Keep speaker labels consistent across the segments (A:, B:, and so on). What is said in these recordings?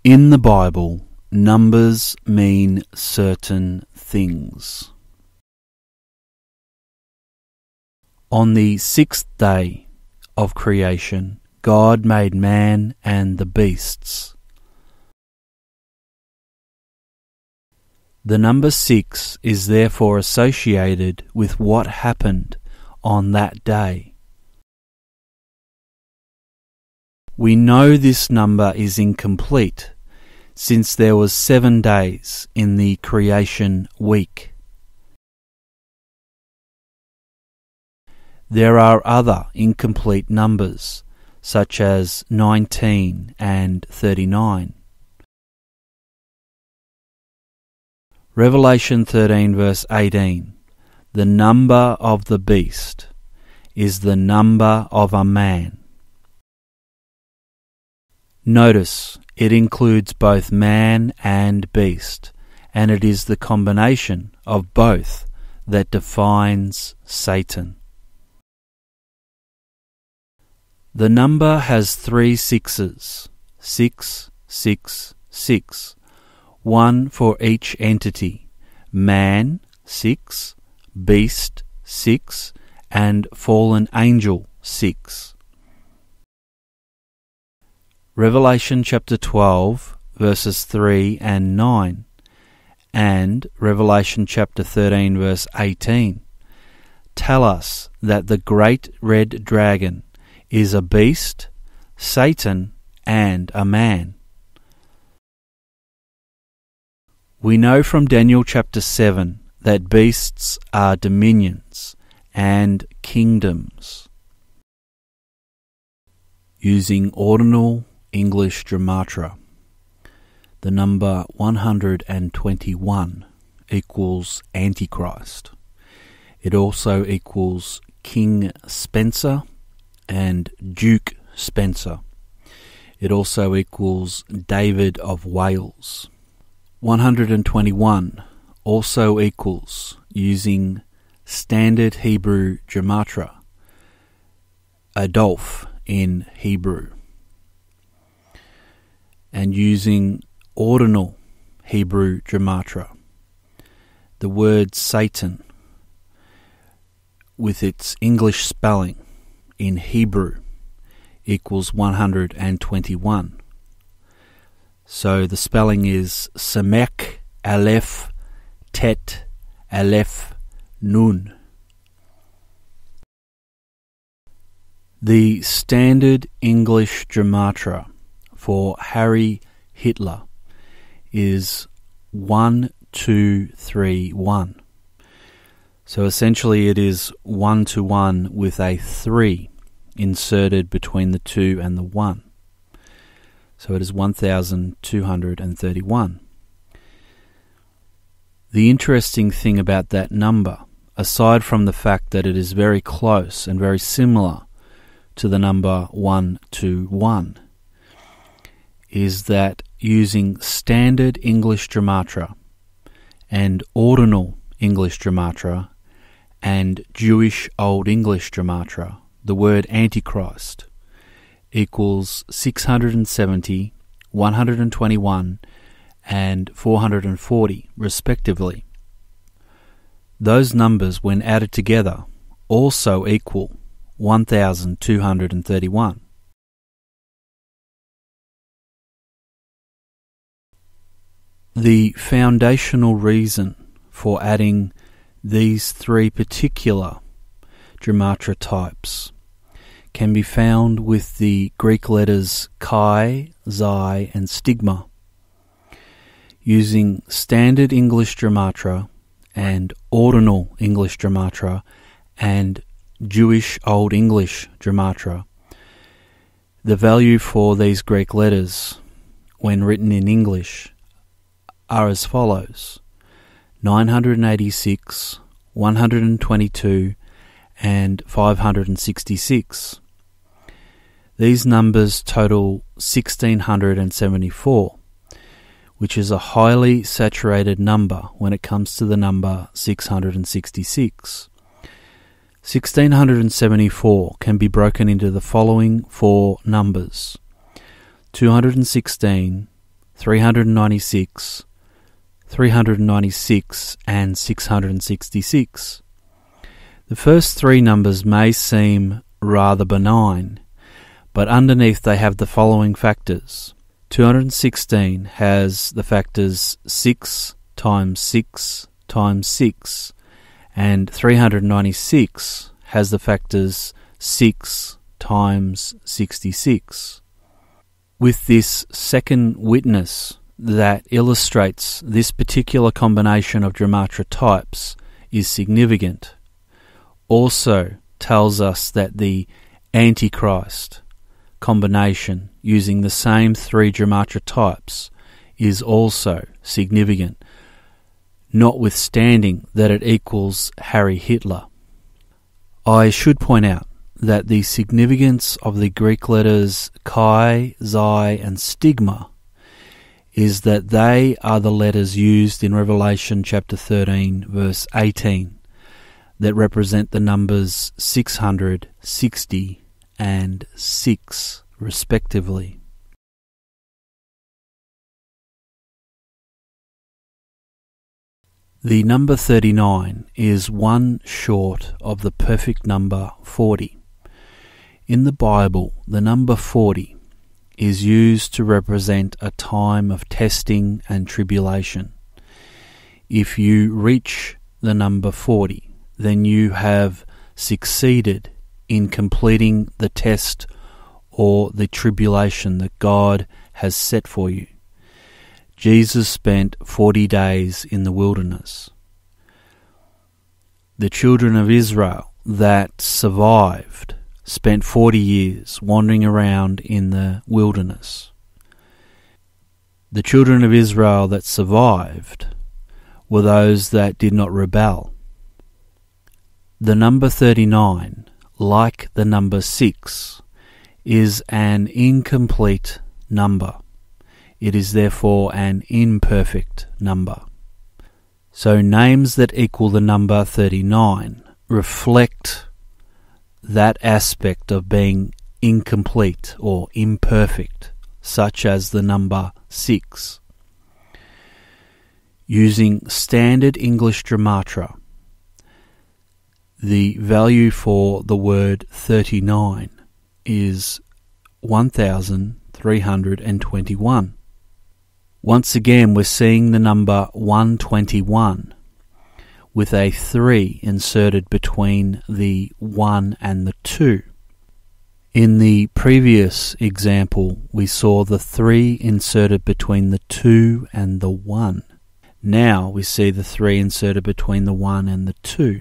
A: In the Bible, numbers mean certain things. On the sixth day of creation, God made man and the beasts. The number 6 is therefore associated with what happened on that day. We know this number is incomplete, since there was 7 days in the creation week. There are other incomplete numbers, such as 19 and 39. Revelation 13 verse 18. The number of the beast is the number of a man. Notice, it includes both man and beast, and it is the combination of both that defines Satan. The number has 3 sixes, 6, 6, 6, one for each entity: man, 6, beast, 6, and fallen angel, 6. Revelation chapter 12 verses 3 and 9 and Revelation chapter 13 verse 18 tell us that the great red dragon is a beast, Satan, and a man. We know from Daniel chapter 7 that beasts are dominions and kingdoms. Using ordinal English Gematria, the number 121 equals Antichrist. It also equals King Spencer and Duke Spencer. It also equals David of Wales. 121 also equals, using standard Hebrew Gematria, Adolf in Hebrew. And using ordinal Hebrew Gematria, the word Satan, with its English spelling in Hebrew, equals 121. So the spelling is Samek Aleph Tet Aleph Nun. The standard English Gematria for Harry Hitler is 1231. So essentially it is 1 to 1 with a 3 inserted between the 2 and the 1. So it is 1231. The interesting thing about that number, aside from the fact that it is very close and very similar to the number 121, is that using standard English Gematria and ordinal English Gematria and Jewish-Old-English-Gematria, the word Antichrist equals 670, 121, and 440, respectively. Those numbers, when added together, also equal 1231. The foundational reason for adding these 3 particular Gematria types can be found with the Greek letters chi, xi, and stigma. Using standard English Gematria and ordinal English Gematria and Jewish-Old-English Gematria, the value for these Greek letters, when written in English, are as follows: 986, 122, and 566. These numbers total 1674, which is a highly saturated number when it comes to the number 666. 1674 can be broken into the following 4 numbers: 216, 396, 396, and 666. The first three numbers may seem rather benign, but underneath they have the following factors. 216 has the factors 6 times 6 times 6, and 396 has the factors 6 times 66. With this second witness that illustrates this particular combination of gematria types is significant, also tells us that the Antichrist combination using the same three gematria types is also significant, notwithstanding that it equals Harry Hitler. I should point out that the significance of the Greek letters chi, xi, and stigma is that they are the letters used in Revelation chapter 13, verse 18, that represent the numbers 660 and 6, respectively. The number 39 is one short of the perfect number 40. In the Bible, the number 40 is used to represent a time of testing and tribulation. If you reach the number 40, then you have succeeded in completing the test or the tribulation that God has set for you. Jesus spent 40 days in the wilderness. The children of Israel that survived spent 40 years wandering around in the wilderness. The children of Israel that survived were those that did not rebel. The number 39, like the number 6, is an incomplete number. It is therefore an imperfect number. So names that equal the number 39 reflect that aspect of being incomplete or imperfect, such as the number 6. Using standard English Gematria, the value for the word 39 is 1,321. Once again, we're seeing the number 121 with a 3 inserted between the 1 and the 2. In the previous example, we saw the 3 inserted between the 2 and the 1. Now we see the 3 inserted between the 1 and the 2.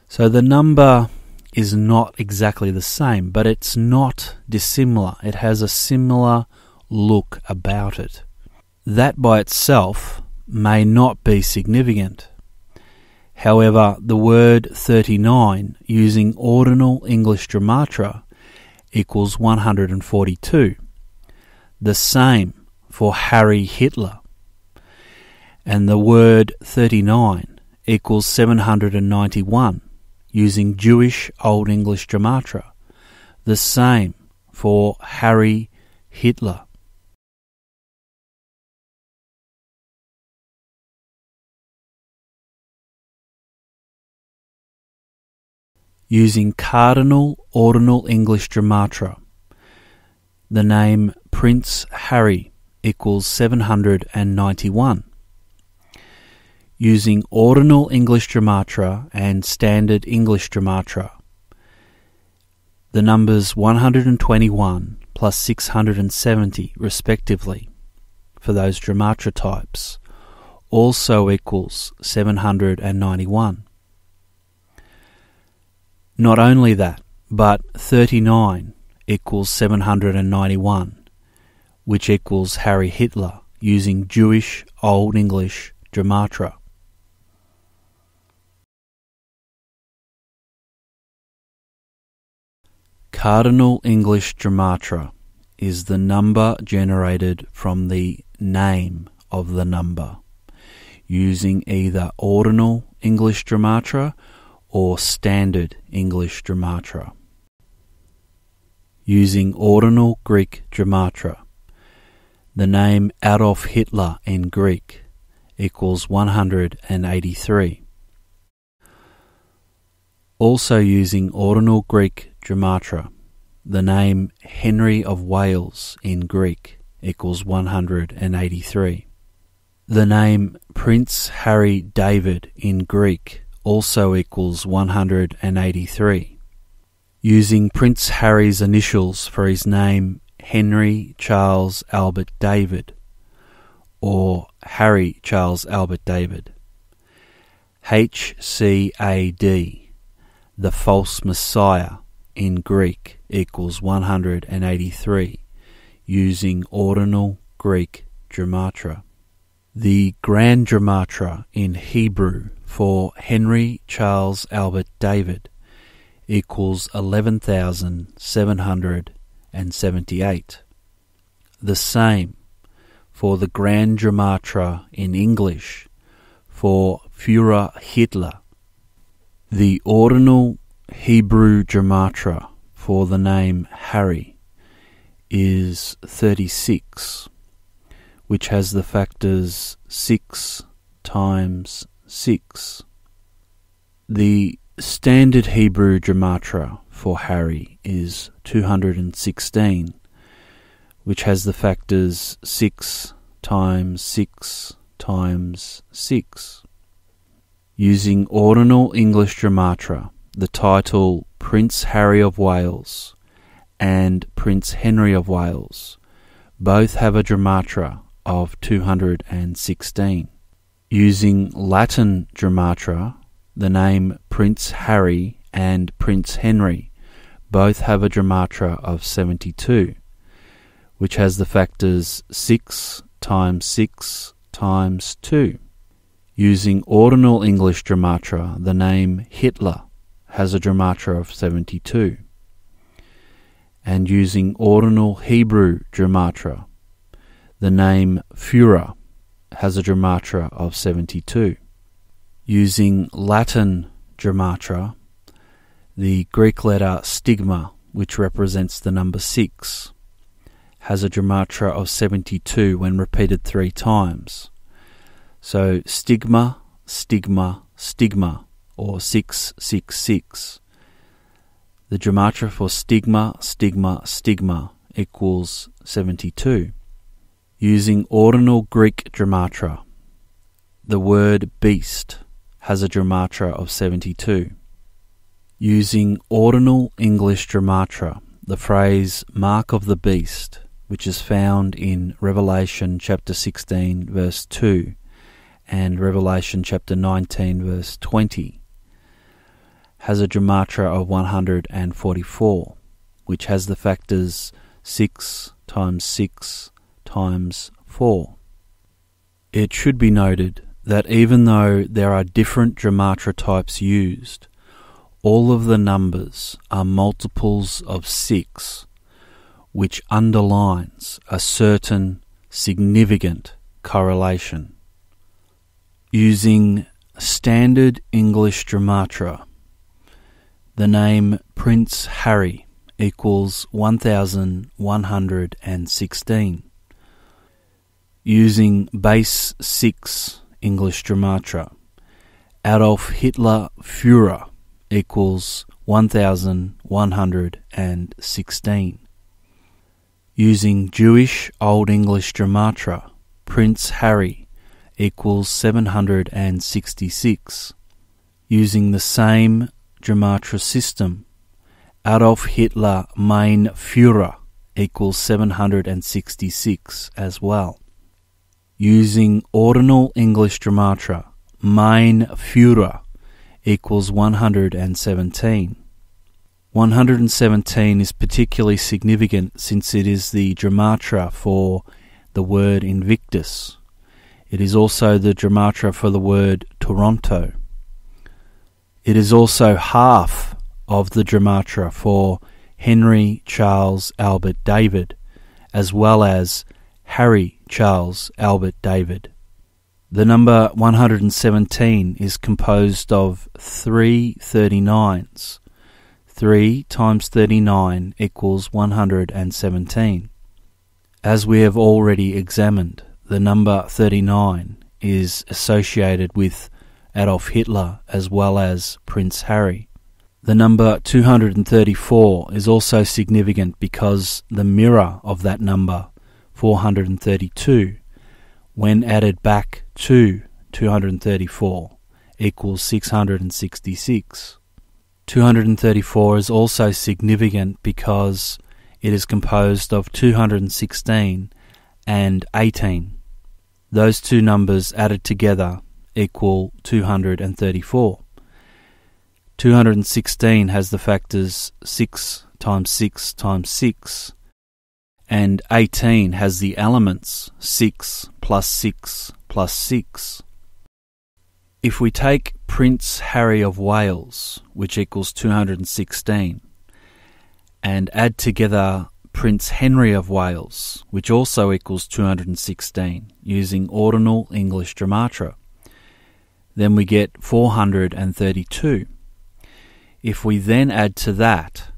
A: So the number is not exactly the same, but it's not dissimilar. It has a similar look about it. That by itself may not be significant. However, the word 39 using ordinal English Gematria equals 142. The same for Harry Hitler. And the word 39 equals 791 using Jewish-Old-English Gematria. The same for Harry Hitler. Using cardinal ordinal English Gematria, the name Prince Harry equals 791. Using ordinal English Gematria and standard English Gematria, the numbers 121 plus 670 respectively for those Gematria types also equals 791. Not only that, but 39 equals 791, which equals Harry Hitler using Jewish-Old-English Gematria. Cardinal English Gematria is the number generated from the name of the number, using either ordinal English Gematria or standard English Gematria. Using ordinal Greek Gematria, The name Adolf Hitler in Greek equals 183. Also using ordinal Greek Gematria, the name Henry of Wales in Greek equals 183. The name Prince Harry David in Greek also equals 183. Using Prince Harry's initials for his name Henry Charles Albert David, or Harry Charles Albert David. HCAD, the false Messiah in Greek equals 183, using ordinal Greek Gematria. The Grand Gematria in Hebrew for Henry Charles Albert David equals 11,778. The same for the Grand Gematria in English for Fuhrer Hitler. The ordinal Hebrew Gematria for the name Harry is 36, which has the factors 6 times 6. The standard Hebrew Gematria for Harry is 216, which has the factors 6 times 6 times 6. Using ordinal English Gematria, the title Prince Harry of Wales and Prince Henry of Wales both have a Gematria of 216. Using Latin Gematria, the name Prince Harry and Prince Henry both have a Gematria of 72, which has the factors 6 times 6 times 2. Using ordinal English Gematria, the name Hitler has a Gematria of 72. And using ordinal Hebrew Gematria, the name Fuhrer has a Gematria of 72. Using Latin Gematria, the Greek letter stigma, which represents the number 6, has a Gematria of 72 when repeated 3 times. So stigma, stigma, stigma, or 666. The Gematria for stigma, stigma, stigma equals 72. Using ordinal Greek Gematria, the word beast has a Gematria of 72. Using ordinal English Gematria, the phrase mark of the beast, which is found in Revelation chapter 16 verse 2 and Revelation chapter 19 verse 20, has a Gematria of 144, which has the factors 6 times 6 times 4. It should be noted that even though there are different Gematria types used, all of the numbers are multiples of 6, which underlines a certain significant correlation. Using standard English Gematria, the name Prince Harry equals 1116. Using base 6 English Gematria, Adolf Hitler Fuhrer equals 1116. Using Jewish-Old-English Gematria, Prince Harry equals 766. Using the same Gematria system, Adolf Hitler mein Führer equals 766 as well. Using ordinal English Gematria, mein Führer equals 117. 117 is particularly significant since it is the Gematria for the word Invictus. It is also the Gematria for the word Toronto. It is also half of the Gematria for Henry Charles Albert David, as well as Harry Charles Albert David. The number 117 is composed of 3 39s. 3 times 39 equals 117. As we have already examined, the number 39 is associated with Adolf Hitler as well as Prince Harry. The number 234 is also significant because the mirror of that number, 432, when added back to 234, equals 666. 234 is also significant because it is composed of 216 and 18. Those two numbers added together equal 234. 216 has the factors 6 times 6 times 6, and 18 has the elements 6 plus 6 plus 6. If we take Prince Harry of Wales, which equals 216, and add together Prince Henry of Wales, which also equals 216, using ordinal English Gematria, then we get 432. If we then add to that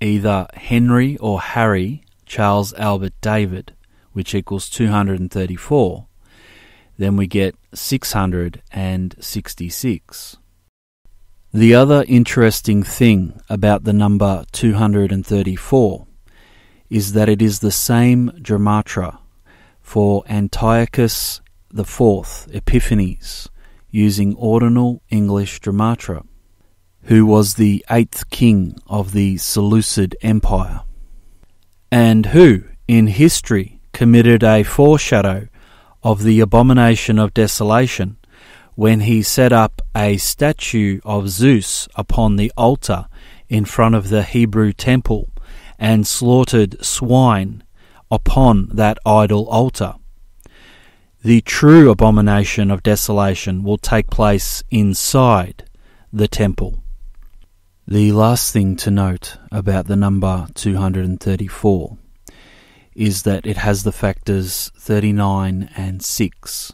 A: either Henry or Harry Charles Albert David, which equals 234, then we get 666. The other interesting thing about the number 234 is that it is the same Gematria for Antiochus IV Epiphanes, using ordinal English Gematria, who was the 8th king of the Seleucid Empire, and who, in history, committed a foreshadow of the abomination of desolation when he set up a statue of Zeus upon the altar in front of the Hebrew temple and slaughtered swine upon that idol altar. The true abomination of desolation will take place inside the temple. The last thing to note about the number 234 is that it has the factors 39 and 6.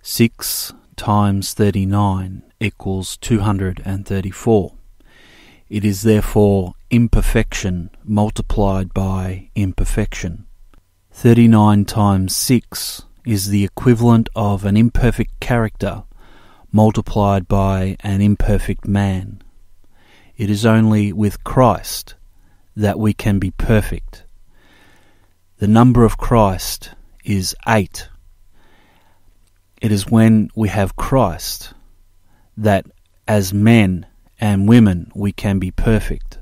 A: 6 times 39 equals 234. It is therefore imperfection multiplied by imperfection. 39 times 6 is the equivalent of an imperfect character multiplied by an imperfect man. It is only with Christ that we can be perfect. The number of Christ is 8. It is when we have Christ that as men and women we can be perfect.